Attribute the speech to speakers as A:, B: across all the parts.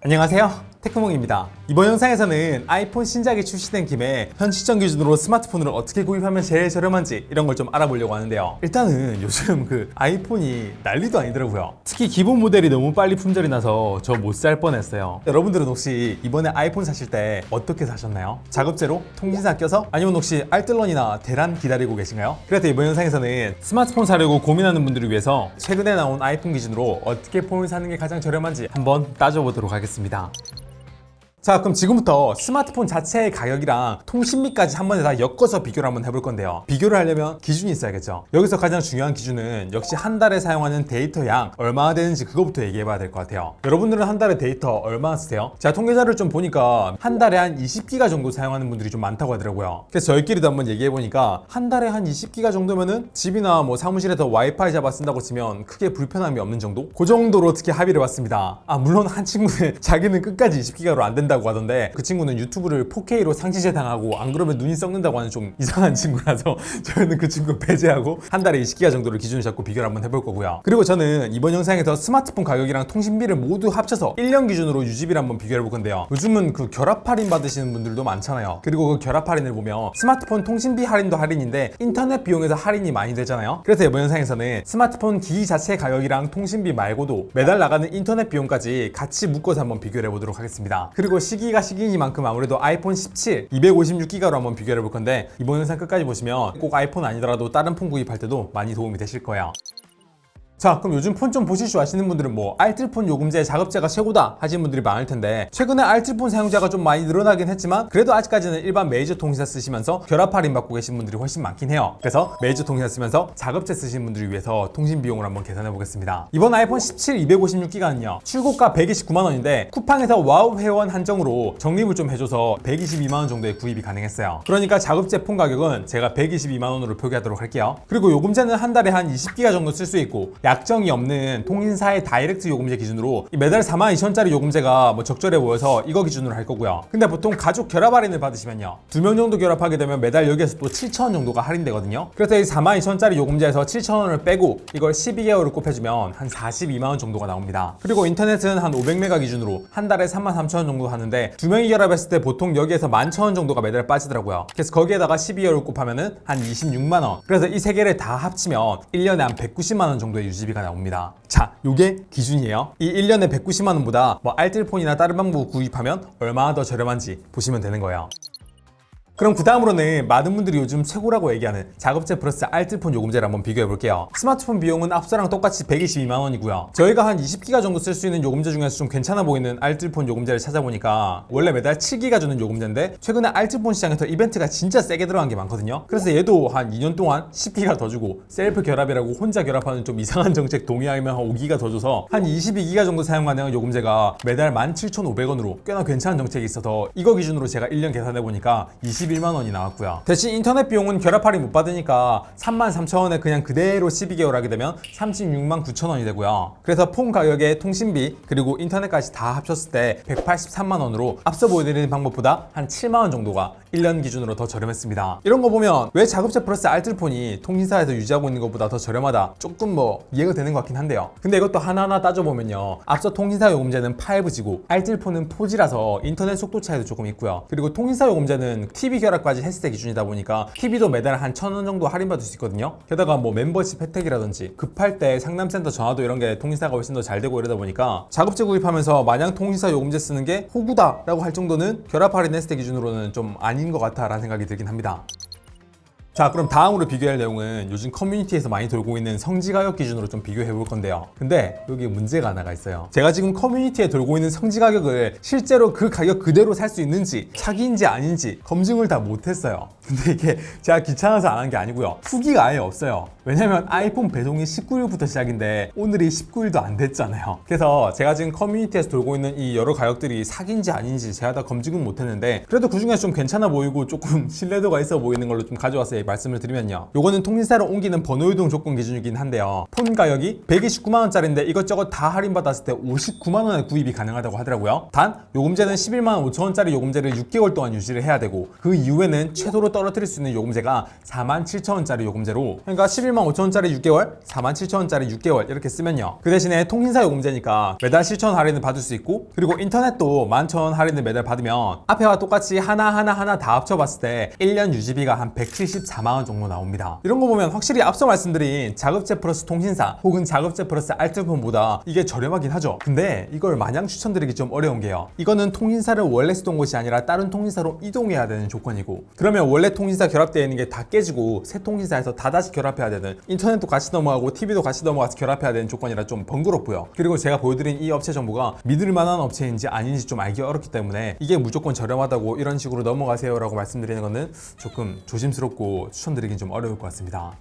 A: 안녕하세요, 테크몽입니다. 이번 영상에서는 아이폰 신작이 출시된 김에 현 시점 기준으로 스마트폰을 어떻게 구입하면 제일 저렴한지 이런 걸 좀 알아보려고 하는데요. 일단은 요즘 아이폰이 난리도 아니더라고요. 특히 기본 모델이 너무 빨리 품절이 나서 저 못 살 뻔했어요. 여러분들은 혹시 이번에 아이폰 사실 때 어떻게 사셨나요? 작업제로? 통신사 껴서? 아니면 혹시 알뜰런이나 대란 기다리고 계신가요? 그래서 이번 영상에서는 스마트폰 사려고 고민하는 분들을 위해서 최근에 나온 아이폰 기준으로 어떻게 폰을 사는 게 가장 저렴한지 한번 따져보도록 하겠습니다. 자, 그럼 지금부터 스마트폰 자체의 가격이랑 통신비까지 한 번에 다 엮어서 비교를 한번 해볼 건데요. 비교를 하려면 기준이 있어야겠죠. 여기서 가장 중요한 기준은 역시 한 달에 사용하는 데이터 양 얼마나 되는지 그거부터 얘기해봐야 될 것 같아요. 여러분들은 한 달에 데이터 얼마나 쓰세요? 제가 통계자를 좀 보니까 한 달에 한 20기가 정도 사용하는 분들이 좀 많다고 하더라고요. 그래서 저희끼리도 한번 얘기해보니까 한 달에 한 20기가 정도면은 집이나 뭐 사무실에서 와이파이 잡아 쓴다고 치면 크게 불편함이 없는 정도? 그 정도로 특히 합의를 봤습니다. 물론 한 친구는 자기는 끝까지 20기가로 안 된다고 하던데, 그 친구는 유튜브를 4K로 상시제 당하고 안 그러면 눈이 썩는다고 하는 좀 이상한 친구라서 저희는 그 친구 배제하고 한 달에 20기가 정도를 기준을 잡고 비교를 한번 해볼 거고요. 그리고 저는 이번 영상에서 스마트폰 가격이랑 통신비를 모두 합쳐서 1년 기준으로 유지비를 한번 비교해 볼 건데요. 요즘은 그 결합 할인 받으시는 분들도 많잖아요. 그리고 그 결합 할인을 보면 스마트폰 통신비 할인도 할인인데 인터넷 비용에서 할인이 많이 되잖아요. 그래서 이번 영상에서는 스마트폰 기기 자체 가격이랑 통신비 말고도 매달 나가는 인터넷 비용까지 같이 묶어서 한번 비교를 해보도록 하겠습니다. 그리고 시기가 시기이니만큼 아무래도 아이폰 17 256기가로 한번 비교를 해볼 건데, 이번 영상 끝까지 보시면 꼭 아이폰 아니더라도 다른 폰 구입할 때도 많이 도움이 되실 거예요. 자, 그럼 요즘 폰 좀 보실 줄 아시는 분들은 뭐 알뜰폰 요금제, 작업제가 최고다 하시는 분들이 많을 텐데, 최근에 알뜰폰 사용자가 좀 많이 늘어나긴 했지만 그래도 아직까지는 일반 메이저 통신사 쓰시면서 결합 할인 받고 계신 분들이 훨씬 많긴 해요. 그래서 메이저 통신사 쓰면서 작업제 쓰시는 분들을 위해서 통신 비용을 한번 계산해 보겠습니다. 이번 아이폰 17 256기가는요 출고가 129만원인데 쿠팡에서 와우 회원 한정으로 적립을 좀 해줘서 122만원 정도에 구입이 가능했어요. 그러니까 작업제 폰 가격은 제가 122만원으로 표기하도록 할게요. 그리고 요금제는 한 달에 한 20기가 정도 쓸 수 있고, 약정이 없는 통신사의 다이렉트 요금제 기준으로 매달 42,000원짜리 요금제가 뭐 적절해 보여서 이거 기준으로 할 거고요. 근데 보통 가족 결합 할인을 받으시면요 2명 정도 결합하게 되면 매달 여기에서 또 7,000원 정도가 할인되거든요. 그래서 이 42,000원짜리 요금제에서 7,000원을 빼고 이걸 12개월을 곱해주면 한 42만원 정도가 나옵니다. 그리고 인터넷은 한 500메가 기준으로 한 달에 33,000원 정도 하는데 2명이 결합했을 때 보통 여기에서 11,000원 정도가 매달 빠지더라고요. 그래서 거기에다가 12개월을 곱하면은 한 26만원. 그래서 이 세 개를 다 합치면 1년에 한 190만원 정도의 유지비가 나옵니다. 자, 요게 기준이에요. 이 1년에 190만원보다 뭐 알뜰폰이나 다른 방법 구입하면 얼마나 더 저렴한지 보시면 되는 거예요. 그럼 그 다음으로는 많은 분들이 요즘 최고라고 얘기하는 작업제 플러스 알뜰폰 요금제를 한번 비교해 볼게요. 스마트폰 비용은 앞서랑 똑같이 122만원이고요. 저희가 한 20기가 정도 쓸 수 있는 요금제 중에서 좀 괜찮아 보이는 알뜰폰 요금제를 찾아보니까 원래 매달 7기가 주는 요금제인데 최근에 알뜰폰 시장에서 이벤트가 진짜 세게 들어간 게 많거든요. 그래서 얘도 한 2년 동안 10기가 더 주고 셀프 결합이라고 혼자 결합하는 좀 이상한 정책 동의하면 한 5기가 더 줘서 한 22기가 정도 사용 가능한 요금제가 매달 17,500원으로 꽤나 괜찮은 정책이 있어서 이거 기준으로 제가 1년 계산해 보니까 21만원이 나왔고요. 대신 인터넷 비용은 결합 할인 못 받으니까 33,000원에 그냥 그대로 12개월 하게 되면 36만 9천원이 되고요. 그래서 폰 가격에 통신비 그리고 인터넷까지 다 합쳤을 때 183만원으로 앞서 보여드리는 방법보다 한 7만원 정도가 1년 기준으로 더 저렴했습니다. 이런 거 보면 왜 작업제 플러스 알뜰폰이 통신사에서 유지하고 있는 것보다 더 저렴하다, 조금 뭐 이해가 되는 것 같긴 한데요. 근데 이것도 하나하나 따져보면요 앞서 통신사 요금제는 5G고 알뜰폰은 4G라서 인터넷 속도 차이도 조금 있고요. 그리고 통신사 요금제는 TV 결합까지 했을 때 기준이다 보니까 TV도 매달 한 1,000원 정도 할인받을 수 있거든요. 게다가 뭐 멤버십 혜택이라든지 급할 때 상담센터 전화도 이런 게 통신사가 훨씬 더 잘 되고 이러다 보니까 작업제 구입하면서 마냥 통신사 요금제 쓰는 게 호구다 라고 할 정도는 결합 할인 했을 때 기준으로는 좀 아닌 것 같아 라는 생각이 들긴 합니다. 자, 그럼 다음으로 비교할 내용은 요즘 커뮤니티에서 많이 돌고 있는 성지가격 기준으로 좀 비교해 볼 건데요. 근데 여기 문제가 하나가 있어요. 제가 지금 커뮤니티에 돌고 있는 성지가격을 실제로 그 가격 그대로 살 수 있는지 사기인지 아닌지 검증을 다 못했어요. 근데 이게 제가 귀찮아서 안 한 게 아니고요. 후기가 아예 없어요. 왜냐면 아이폰 배송이 19일부터 시작인데 오늘이 19일도 안 됐잖아요. 그래서 제가 지금 커뮤니티에서 돌고 있는 이 여러 가격들이 사기인지 아닌지 제가 다 검증은 못했는데 그래도 그 중에서 좀 괜찮아 보이고 조금 신뢰도가 있어 보이는 걸로 좀 가져왔어요. 말씀을 드리면요, 요거는 통신사로 옮기는 번호 이동 조건 기준이긴 한데요, 폰 가격이 129만원짜리인데 이것저것 다 할인받았을 때 59만원에 구입이 가능하다고 하더라고요. 단 요금제는 11만 5천원짜리 요금제를 6개월 동안 유지를 해야 되고 그 이후에는 최소로 떨어뜨릴 수 있는 요금제가 47,000원짜리 요금제로, 그러니까 115,000원짜리 6개월, 47,000원짜리 6개월 이렇게 쓰면요, 그 대신에 통신사 요금제니까 매달 7,000원 할인을 받을 수 있고, 그리고 인터넷도 11,000원 할인을 매달 받으면 앞에와 똑같이 하나 다 합쳐봤을 때 1년 유지비가 한 174만원 정도 나옵니다. 이런 거 보면 확실히 앞서 말씀드린 자급제 플러스 통신사 혹은 자급제 플러스 알뜰폰보다 이게 저렴하긴 하죠. 근데 이걸 마냥 추천드리기 좀 어려운 게요, 이거는 통신사를 원래 쓰던 곳이 아니라 다른 통신사로 이동해야 되는 조건이고, 그러면 원래 통신사 결합되어 있는 게 다 깨지고 새 통신사에서 다 다시 결합해야 되는, 인터넷도 같이 넘어가고 TV도 같이 넘어가서 결합해야 되는 조건이라 좀 번거롭고요. 그리고 제가 보여드린 이 업체 정보가 믿을 만한 업체인지 아닌지 좀 알기 어렵기 때문에 이게 무조건 저렴하다고 이런 식으로 넘어가세요 라고 말씀드리는 거는 조금 조심스럽고 추천드리긴 좀 어려울 것 같습니다.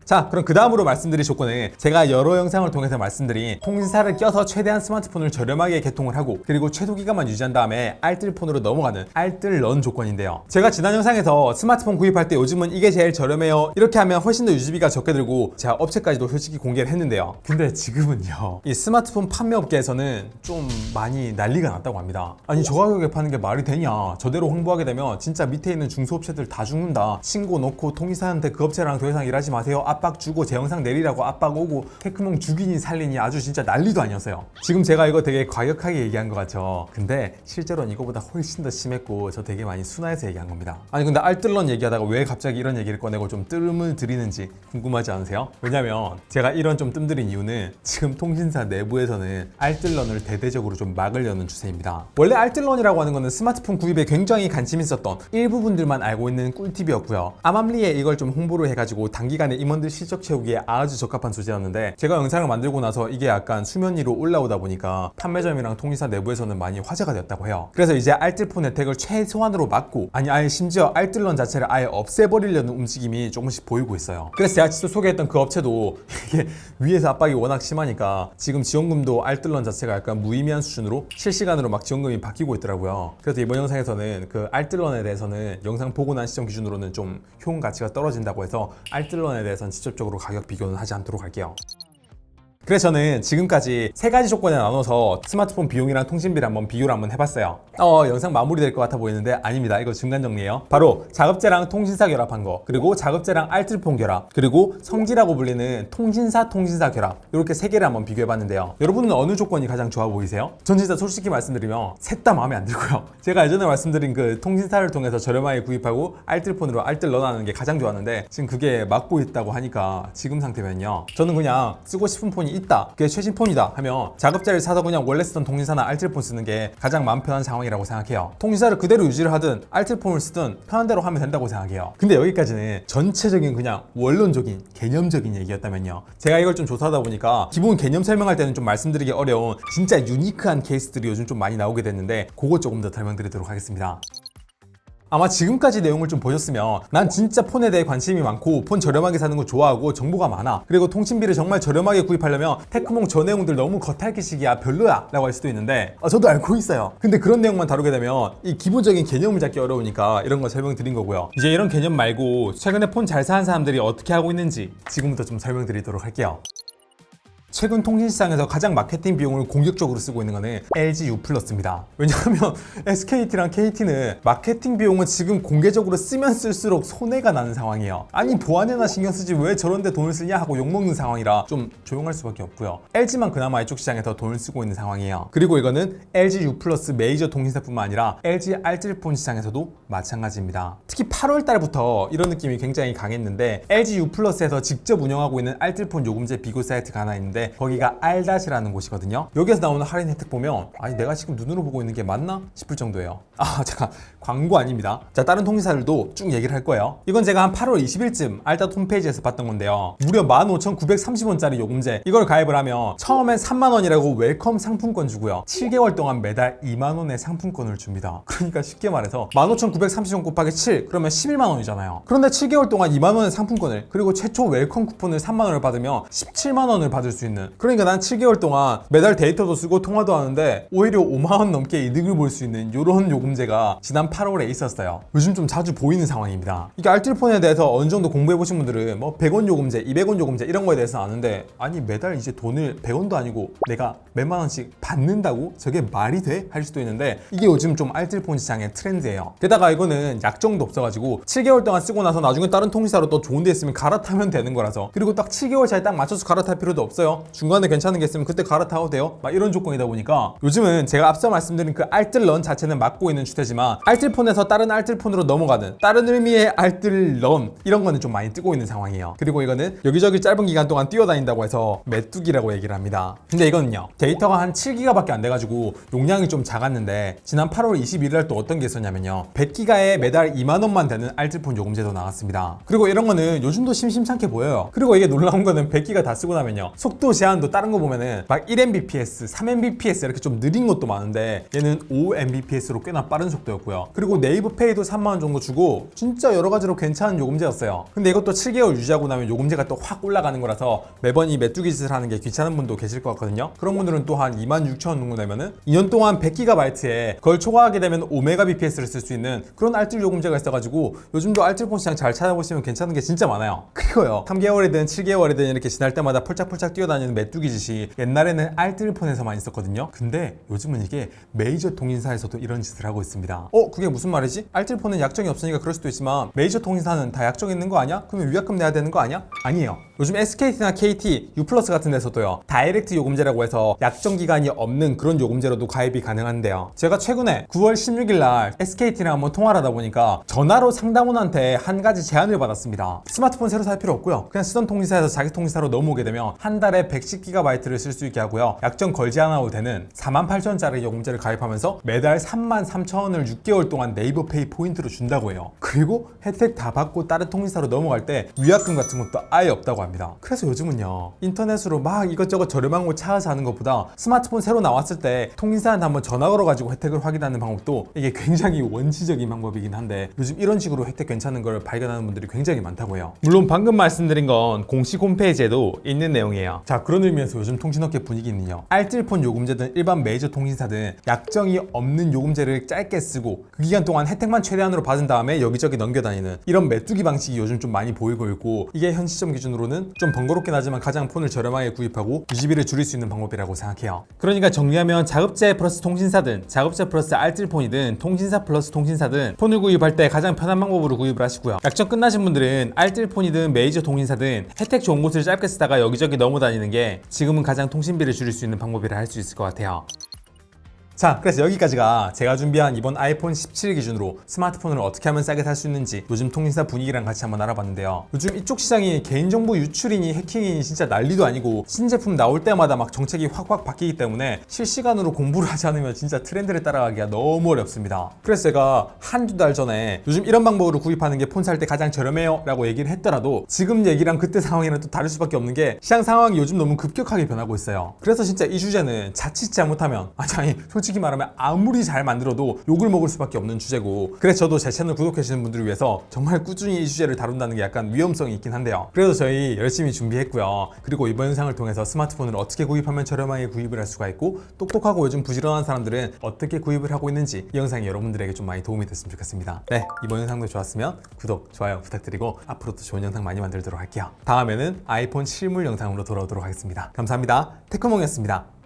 A: 자, 그럼 그 다음으로 말씀드릴 조건은 제가 여러 영상을 통해서 말씀드린 통신사를 껴서 최대한 스마트폰을 저렴하게 개통을 하고, 그리고 최소 기간만 유지한 다음에 알뜰폰으로 넘어가는 알뜰런 조건인데요, 제가 지난 영상에서 스마트폰 구입할 때 요즘은 이게 제일 저렴해요, 이렇게 하면 훨씬 더 유지비가 적게 들고 제가 업체까지도 솔직히 공개를 했는데요, 근데 지금은요, 이 스마트폰 판매 업계에서는 좀 많이 난리가 났다고 합니다. 아니, 저 가격에 파는 게 말이 되냐, 저대로 홍보하게 되면 진짜 밑에 있는 중소업체들 다 죽는다, 신고 놓고 통신사한테 그 업체랑 더 이상 일하지 마세요, 압박 주고 제 영상 내리라고 압박 오고 테크몽 죽이니 살리니 아주 진짜 난리도 아니었어요. 지금 제가 이거 되게 과격하게 얘기한 것 같죠? 근데 실제로는 이거보다 훨씬 더 심했고 저 되게 많이 순화해서 얘기한 겁니다. 아니, 근데 알뜰런 얘기하다가 왜 갑자기 이런 얘기를 꺼내고 좀 뜸을 들이는지 궁금하지 않으세요? 왜냐면 제가 이런 좀 뜸들인 이유는 지금 통신사 내부에서는 알뜰런을 대대적으로 좀 막으려는 추세입니다. 원래 알뜰런이라고 하는 거는 스마트폰 구입에 굉장히 관심이 있었던 일부분들만 알고 있는 꿀팁이었고요, 암암리에 이걸 좀 홍보를 해가지고 단기간에 임원들 실적 채우기에 아주 적합한 소재였는데, 제가 영상을 만들고 나서 이게 약간 수면 위로 올라오다 보니까 판매점이랑 통신사 내부에서는 많이 화제가 되었다고 해요. 그래서 이제 알뜰폰 혜택을 최소한으로 막고, 아니 아예 심지어 알뜰런 자체를 아예 없애버리려는 움직임이 조금씩 보이고 있어요. 그래서 제가 직접 소개했던 그 업체도 이게 위에서 압박이 워낙 심하니까 지금 지원금도 알뜰런 자체가 약간 무의미한 수준으로 실시간으로 막 지원금이 바뀌고 있더라고요. 그래서 이번 영상에서는 그 알뜰런에 대해서는 영상 보고 난 시점 기준으로는 좀 효용 가치가 떨어진다고 해서 알뜰런에 대해서는 직접적으로 가격 비교는 하지 않도록 할게요. 그래서 저는 지금까지 세 가지 조건에 나눠서 스마트폰 비용이랑 통신비를 한번 비교를 한번 해봤어요. 영상 마무리될 것 같아 보이는데 아닙니다. 이거 중간 정리예요. 바로 자급제랑 통신사 결합한 거, 그리고 자급제랑 알뜰폰 결합, 그리고 성지라고 불리는 통신사 결합, 이렇게 세 개를 한번 비교해봤는데요, 여러분은 어느 조건이 가장 좋아 보이세요? 전 진짜 솔직히 말씀드리면 셋 다 마음에 안 들고요. 제가 예전에 말씀드린 그 통신사를 통해서 저렴하게 구입하고 알뜰폰으로 알뜰런하는 게 가장 좋았는데, 지금 그게 막고 있다고 하니까 지금 상태면요, 저는 그냥 쓰고 싶은 폰이 있다, 그게 최신 폰이다 하면 자급제를 사서 그냥 원래 쓰던 통신사나 알뜰폰 쓰는 게 가장 마음 편한 상황이라고 생각해요. 통신사를 그대로 유지를 하든 알뜰폰을 쓰든 편한 대로 하면 된다고 생각해요. 근데 여기까지는 전체적인 그냥 원론적인 개념적인 얘기였다면요, 제가 이걸 좀 조사하다 보니까 기본 개념 설명할 때는 좀 말씀드리기 어려운 진짜 유니크한 케이스들이 요즘 좀 많이 나오게 됐는데, 그거 조금 더 설명드리도록 하겠습니다. 아마 지금까지 내용을 좀 보셨으면 난 진짜 폰에 대해 관심이 많고 폰 저렴하게 사는 거 좋아하고 정보가 많아, 그리고 통신비를 정말 저렴하게 구입하려면 테크몽 저 내용들 너무 겉핥기식이야, 별로야 라고 할 수도 있는데, 저도 알고 있어요. 근데 그런 내용만 다루게 되면 이 기본적인 개념을 잡기 어려우니까 이런 거 설명드린 거고요. 이제 이런 개념 말고 최근에 폰 잘 사는 사람들이 어떻게 하고 있는지 지금부터 좀 설명드리도록 할게요. 최근 통신시장에서 가장 마케팅 비용을 공격적으로 쓰고 있는 거는 LG U+입니다. 왜냐하면 SKT랑 KT는 마케팅 비용은 지금 공개적으로 쓰면 쓸수록 손해가 나는 상황이에요. 아니, 보안에나 신경 쓰지 왜 저런 데 돈을 쓰냐 하고 욕먹는 상황이라 좀 조용할 수밖에 없고요. LG만 그나마 이쪽 시장에서 돈을 쓰고 있는 상황이에요. 그리고 이거는 LG U+ 메이저 통신사뿐만 아니라 LG 알뜰폰 시장에서도 마찬가지입니다. 특히 8월 달부터 이런 느낌이 굉장히 강했는데, LG U+에서 직접 운영하고 있는 알뜰폰 요금제 비교 사이트가 하나 있는데 거기가 알닷이라는 곳이거든요. 여기서 나오는 할인 혜택 보면 아니, 내가 지금 눈으로 보고 있는 게 맞나 싶을 정도예요. 잠깐, 광고 아닙니다. 자, 다른 통신사들도 쭉 얘기를 할 거예요. 이건 제가 한 8월 20일쯤 알닷 홈페이지에서 봤던 건데요, 무려 15,930원짜리 요금제, 이걸 가입을 하면 처음엔 3만원이라고 웰컴 상품권 주고요, 7개월 동안 매달 2만원의 상품권을 줍니다. 그러니까 쉽게 말해서 15,930원 곱하기 7 그러면 11만원이잖아요. 그런데 7개월 동안 2만원의 상품권을, 그리고 최초 웰컴 쿠폰을 3만원을 받으면 17만원을 받을 수 있는. 그러니까 난 7개월 동안 매달 데이터도 쓰고 통화도 하는데 오히려 5만 원 넘게 이득을 볼 수 있는 이런 요금제가 지난 8월에 있었어요. 요즘 좀 자주 보이는 상황입니다. 이게 알뜰폰에 대해서 어느 정도 공부해 보신 분들은 뭐 100원 요금제, 200원 요금제 이런 거에 대해서 아는데, 아니 매달 이제 돈을 100원도 아니고 내가 몇만 원씩 받는다고? 저게 말이 돼? 할 수도 있는데, 이게 요즘 좀 알뜰폰 시장의 트렌드예요. 게다가 이거는 약정도 없어가지고 7개월 동안 쓰고 나서 나중에 다른 통신사로 또 좋은 데 있으면 갈아타면 되는 거라서, 그리고 딱 7개월 차에 딱 맞춰서 갈아탈 필요도 없어요. 중간에 괜찮은 게 있으면 그때 갈아타도 돼요. 막 이런 조건이다 보니까 요즘은 제가 앞서 말씀드린 그 알뜰런 자체는 막고 있는 추세지만, 알뜰폰에서 다른 알뜰폰으로 넘어가는 다른 의미의 알뜰런, 이런 거는 좀 많이 뜨고 있는 상황이에요. 그리고 이거는 여기저기 짧은 기간 동안 뛰어다닌다고 해서 메뚜기라고 얘기를 합니다. 근데 이거는요, 데이터가 한 7기가밖에 안 돼가지고 용량이 좀 작았는데, 지난 8월 21일 또 어떤 게 있었냐면요, 100기가에 매달 2만 원만 되는 알뜰폰 요금제도 나왔습니다. 그리고 이런 거는 요즘도 심심찮게 보여요. 그리고 이게 놀라운 거는 100기가 다 쓰고 나면요, 속도 제한도 다른 거 보면은 막 1mbps, 3mbps 이렇게 좀 느린 것도 많은데, 얘는 5mbps로 꽤나 빠른 속도였고요. 그리고 네이버 페이도 3만 원 정도 주고 진짜 여러 가지로 괜찮은 요금제였어요. 근데 이것도 7개월 유지하고 나면 요금제가 또 확 올라가는 거라서 매번 이 메뚜기 짓을 하는 게 귀찮은 분도 계실 것 같거든요. 그런 분들은 또 한 26,000원 정도 내면은 2년 동안 100GB에 그걸 초과하게 되면 5Mbps를 쓸 수 있는 그런 알뜰 요금제가 있어가지고, 요즘도 알뜰폰 시장 잘 찾아보시면 괜찮은 게 진짜 많아요. 그리고요, 3개월이든 7개월이든 이렇게 지날 때마다 폴짝폴짝 뛰어다니는 메뚜기 짓이 옛날에는 알뜰폰에서만 있었거든요. 근데 요즘은 이게 메이저 통신사에서도 이런 짓을 하고 있습니다. 그게 무슨 말이지? 알뜰폰은 약정이 없으니까 그럴 수도 있지만 메이저 통신사는 다 약정 있는 거 아니야? 그러면 위약금 내야 되는 거 아니야? 아니에요. 요즘 SKT나 KT, U+ 같은 데서도요, 다이렉트 요금제라고 해서 약정 기간이 없는 그런 요금제로도 가입이 가능한데요. 제가 최근에 9월 16일 날 SKT랑 한번 통화를 하다 보니까 전화로 상담원한테 한 가지 제안을 받았습니다. 스마트폰 새로 살 필요 없고요, 그냥 쓰던 통신사에서 자기 통신사로 넘어오게 되면 한 달에 110GB를 쓸 수 있게 하고요, 약정 걸지 않아도 되는 48,000원짜리 요금제를 가입하면서 매달 33,000원을 6개월 동안 네이버페이 포인트로 준다고 해요. 그리고 혜택 다 받고 다른 통신사로 넘어갈 때 위약금 같은 것도 아예 없다고 합니다. 그래서 요즘은요, 인터넷으로 막 이것저것 저렴한 거 찾아서 하는 것보다 스마트폰 새로 나왔을 때 통신사한테 한번 전화 걸어가지고 혜택을 확인하는 방법도 이게 굉장히 원시적인 방법이긴 한데, 요즘 이런 식으로 혜택 괜찮은 걸 발견하는 분들이 굉장히 많다고 해요. 물론 방금 말씀드린 건 공식 홈페이지에도 있는 내용이에요. 자, 그런 의미에서 요즘 통신업계 분위기는요, 알뜰폰 요금제든 일반 메이저 통신사든 약정이 없는 요금제를 짧게 쓰고 그 기간 동안 혜택만 최대한으로 받은 다음에 여기저기 넘겨다니는 이런 메뚜기 방식이 요즘 좀 많이 보이고 있고, 이게 현 시점 기준으로는 좀 번거롭긴 하지만 가장 폰을 저렴하게 구입하고 유지비를 줄일 수 있는 방법이라고 생각해요. 그러니까 정리하면, 자급제 플러스 통신사든 자급제 플러스 알뜰폰이든 통신사 플러스 통신사든 폰을 구입할 때 가장 편한 방법으로 구입을 하시고요, 약정 끝나신 분들은 알뜰폰이든 메이저 통신사든 혜택 좋은 곳을 짧게 쓰다가 여기저기 넘어다니는 게 지금은 가장 통신비를 줄일 수 있는 방법이라 할 수 있을 것 같아요. 자, 그래서 여기까지가 제가 준비한 이번 아이폰 17 기준으로 스마트폰을 어떻게 하면 싸게 살 수 있는지 요즘 통신사 분위기랑 같이 한번 알아봤는데요. 요즘 이쪽 시장이 개인정보 유출이니 해킹이니 진짜 난리도 아니고, 신제품 나올 때마다 막 정책이 확확 바뀌기 때문에 실시간으로 공부를 하지 않으면 진짜 트렌드를 따라가기가 너무 어렵습니다. 그래서 제가 한두 달 전에 요즘 이런 방법으로 구입하는 게 폰 살 때 가장 저렴해요 라고 얘기를 했더라도, 지금 얘기랑 그때 상황이랑 또 다를 수밖에 없는 게 시장 상황이 요즘 너무 급격하게 변하고 있어요. 그래서 진짜 이 주제는 자칫 잘못하면, 아니 솔직히 말하면 아무리 잘 만들어도 욕을 먹을 수밖에 없는 주제고, 그래서 저도 제 채널 구독해주시는 분들을 위해서 정말 꾸준히 이 주제를 다룬다는 게 약간 위험성이 있긴 한데요. 그래도 저희 열심히 준비했고요. 그리고 이번 영상을 통해서 스마트폰을 어떻게 구입하면 저렴하게 구입을 할 수가 있고, 똑똑하고 요즘 부지런한 사람들은 어떻게 구입을 하고 있는지, 이 영상이 여러분들에게 좀 많이 도움이 됐으면 좋겠습니다. 네, 이번 영상도 좋았으면 구독, 좋아요 부탁드리고 앞으로도 좋은 영상 많이 만들도록 할게요. 다음에는 아이폰 실물 영상으로 돌아오도록 하겠습니다. 감사합니다. 테크몽이었습니다.